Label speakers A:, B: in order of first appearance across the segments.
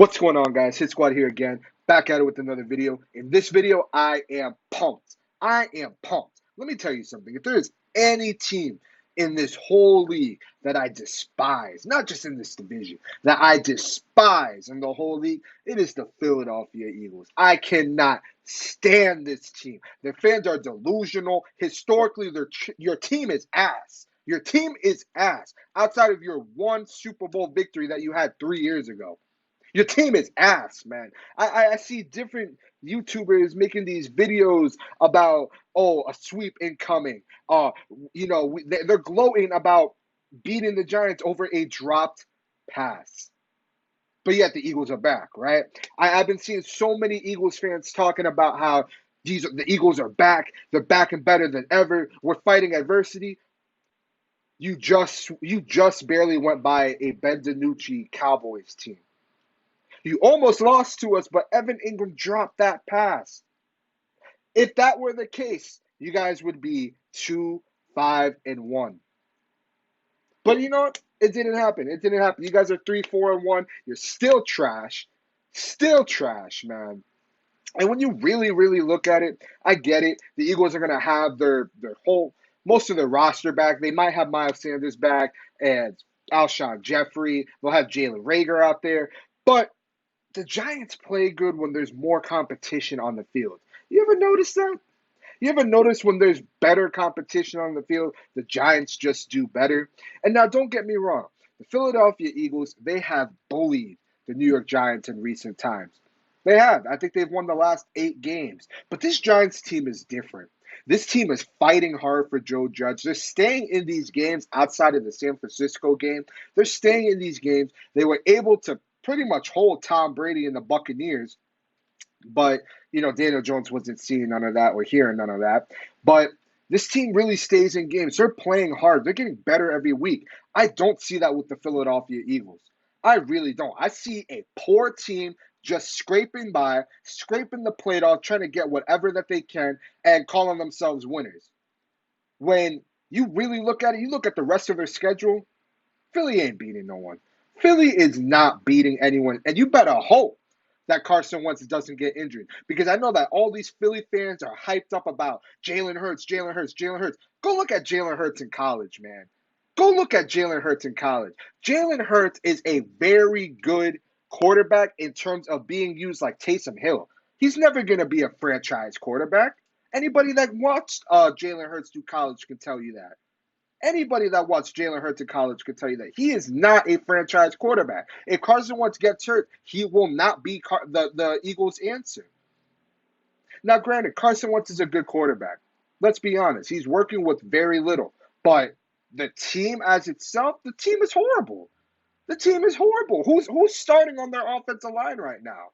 A: What's going on, guys? Hit Squad here again, back at it with another video. In this video, I am pumped. I am pumped. Let me tell you something. If there is any team in this whole league that I despise, not just in this division, that I despise in the whole league, it is the Philadelphia Eagles. I cannot stand this team. Their fans are delusional. Historically, your team is ass. Your team is ass. Outside of your one Super Bowl victory that you had 3 years ago. Your team is ass, man. I see different YouTubers making these videos about, a sweep incoming. They're gloating about beating the Giants over a dropped pass. But yet the Eagles are back, right? I've been seeing so many Eagles fans talking about how the Eagles are back. They're back and better than ever. We're fighting adversity. You just barely went by a Ben DiNucci Cowboys team. You almost lost to us, but Evan Ingram dropped that pass. If that were the case, you guys would be 2-5-1. But you know what? It didn't happen. It didn't happen. You guys are 3-4-1. You're still trash. Still trash, man. And when you really, really look at it, I get it. The Eagles are gonna have their whole most of their roster back. They might have Miles Sanders back and Alshon Jeffrey. They'll have Jalen Reagor out there. But the Giants play good when there's more competition on the field. You ever notice that? You ever notice when there's better competition on the field, the Giants just do better? And now, don't get me wrong. The Philadelphia Eagles, they have bullied the New York Giants in recent times. They have. I think they've won the last 8 games. But this Giants team is different. This team is fighting hard for Joe Judge. They're staying in these games outside of the San Francisco game. They're staying in these games. They were able to pretty much hold Tom Brady and the Buccaneers. But, Daniel Jones wasn't seeing none of that or hearing none of that. But this team really stays in games. They're playing hard. They're getting better every week. I don't see that with the Philadelphia Eagles. I really don't. I see a poor team just scraping by, scraping the plate off, trying to get whatever that they can and calling themselves winners. When you really look at it, you look at the rest of their schedule, Philly ain't beating no one. Philly is not beating anyone. And you better hope that Carson Wentz doesn't get injured. Because I know that all these Philly fans are hyped up about Jalen Hurts, Jalen Hurts, Jalen Hurts. Go look at Jalen Hurts in college, man. Go look at Jalen Hurts in college. Jalen Hurts is a very good quarterback in terms of being used like Taysom Hill. He's never going to be a franchise quarterback. Anybody that watched Jalen Hurts do college can tell you that. Anybody that watched Jalen Hurts in college could tell you that he is not a franchise quarterback. If Carson Wentz gets hurt, he will not be the Eagles' answer. Now, granted, Carson Wentz is a good quarterback. Let's be honest. He's working with very little. But the team as itself, the team is horrible. The team is horrible. Who's starting on their offensive line right now?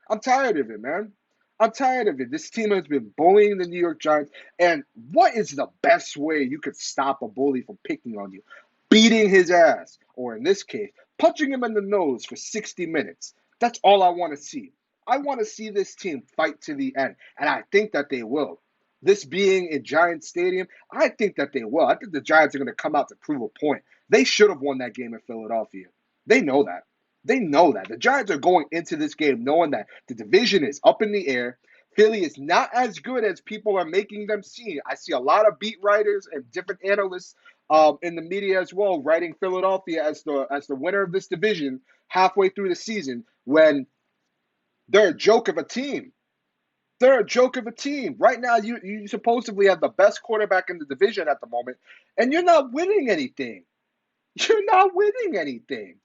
A: I'm tired of it, man. I'm tired of it. This team has been bullying the New York Giants. And what is the best way you could stop a bully from picking on you? Beating his ass. Or in this case, punching him in the nose for 60 minutes. That's all I want to see. I want to see this team fight to the end. And I think that they will. This being in Giants Stadium, I think that they will. I think the Giants are going to come out to prove a point. They should have won that game in Philadelphia. They know that. They know that. The Giants are going into this game knowing that the division is up in the air. Philly is not as good as people are making them seem. I see a lot of beat writers and different analysts in the media as well writing Philadelphia as the winner of this division halfway through the season when they're a joke of a team. They're a joke of a team. Right now, you supposedly have the best quarterback in the division at the moment, and you're not winning anything. You're not winning anything.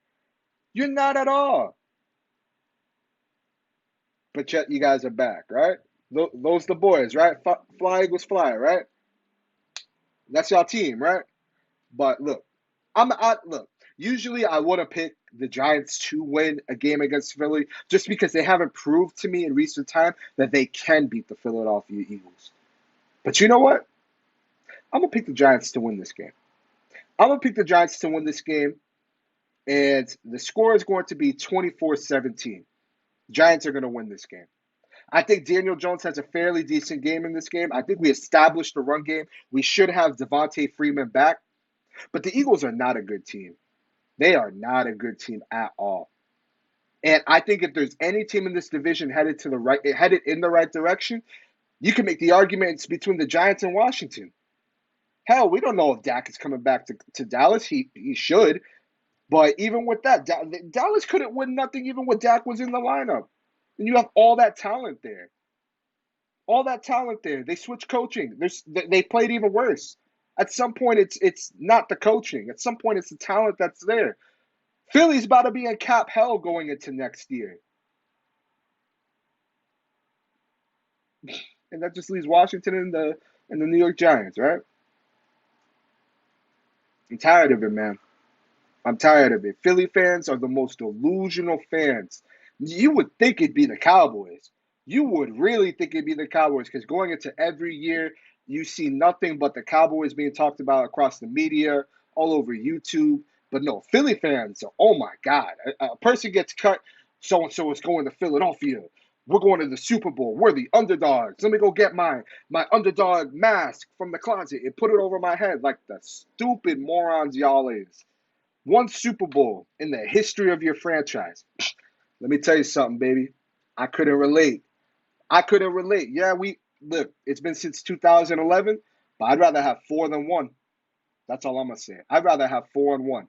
A: You're not at all. But yet you guys are back, right? Those the boys, right? Fly Eagles fly, right? That's y'all team, right? But look, look. Usually I would have picked the Giants to win a game against Philly just because they haven't proved to me in recent time that they can beat the Philadelphia Eagles. But you know what? I'm gonna pick the Giants to win this game. I'm gonna pick the Giants to win this game, and the score is going to be 24-17. Giants are gonna win this game. I think Daniel Jones has a fairly decent game in this game. I think we established the run game. We should have Devontae Freeman back. But the Eagles are not a good team. They are not a good team at all. And I think if there's any team in this division headed in the right direction, you can make the arguments between the Giants and Washington. Hell, we don't know if Dak is coming back to Dallas. He should. But even with that, Dallas couldn't win nothing even when Dak was in the lineup. And you have all that talent there. All that talent there. They switched coaching. They played even worse. At some point, it's not the coaching. At some point, it's the talent that's there. Philly's about to be in cap hell going into next year. And that just leaves Washington and the New York Giants, right? I'm tired of it, man. I'm tired of it. Philly fans are the most delusional fans. You would think it'd be the Cowboys. You would really think it'd be the Cowboys because going into every year, you see nothing but the Cowboys being talked about across the media, all over YouTube. But no, Philly fans, oh my God. A person gets cut, so and so is going to Philadelphia. We're going to the Super Bowl. We're the underdogs. Let me go get my underdog mask from the closet and put it over my head like the stupid morons y'all is. One Super Bowl in the history of your franchise. Let me tell you something, baby. I couldn't relate. I couldn't relate. Yeah, look, it's been since 2011, but I'd rather have four than one. That's all I'm gonna say. I'd rather have 4-1.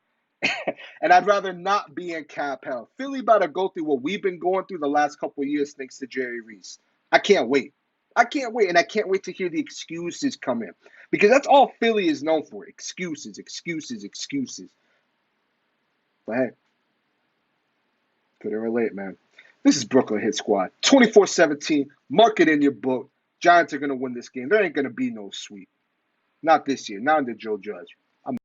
A: And I'd rather not be in cap hell. Philly about to go through what we've been going through the last couple of years thanks to Jerry Reese. I can't wait. I can't wait. And I can't wait to hear the excuses come in. Because that's all Philly is known for. Excuses, excuses, excuses. But hey, couldn't relate, man. This is Brooklyn Hit Squad. 24-17. Mark it in your book. Giants are going to win this game. There ain't going to be no sweep. Not this year. Not under Joe Judge.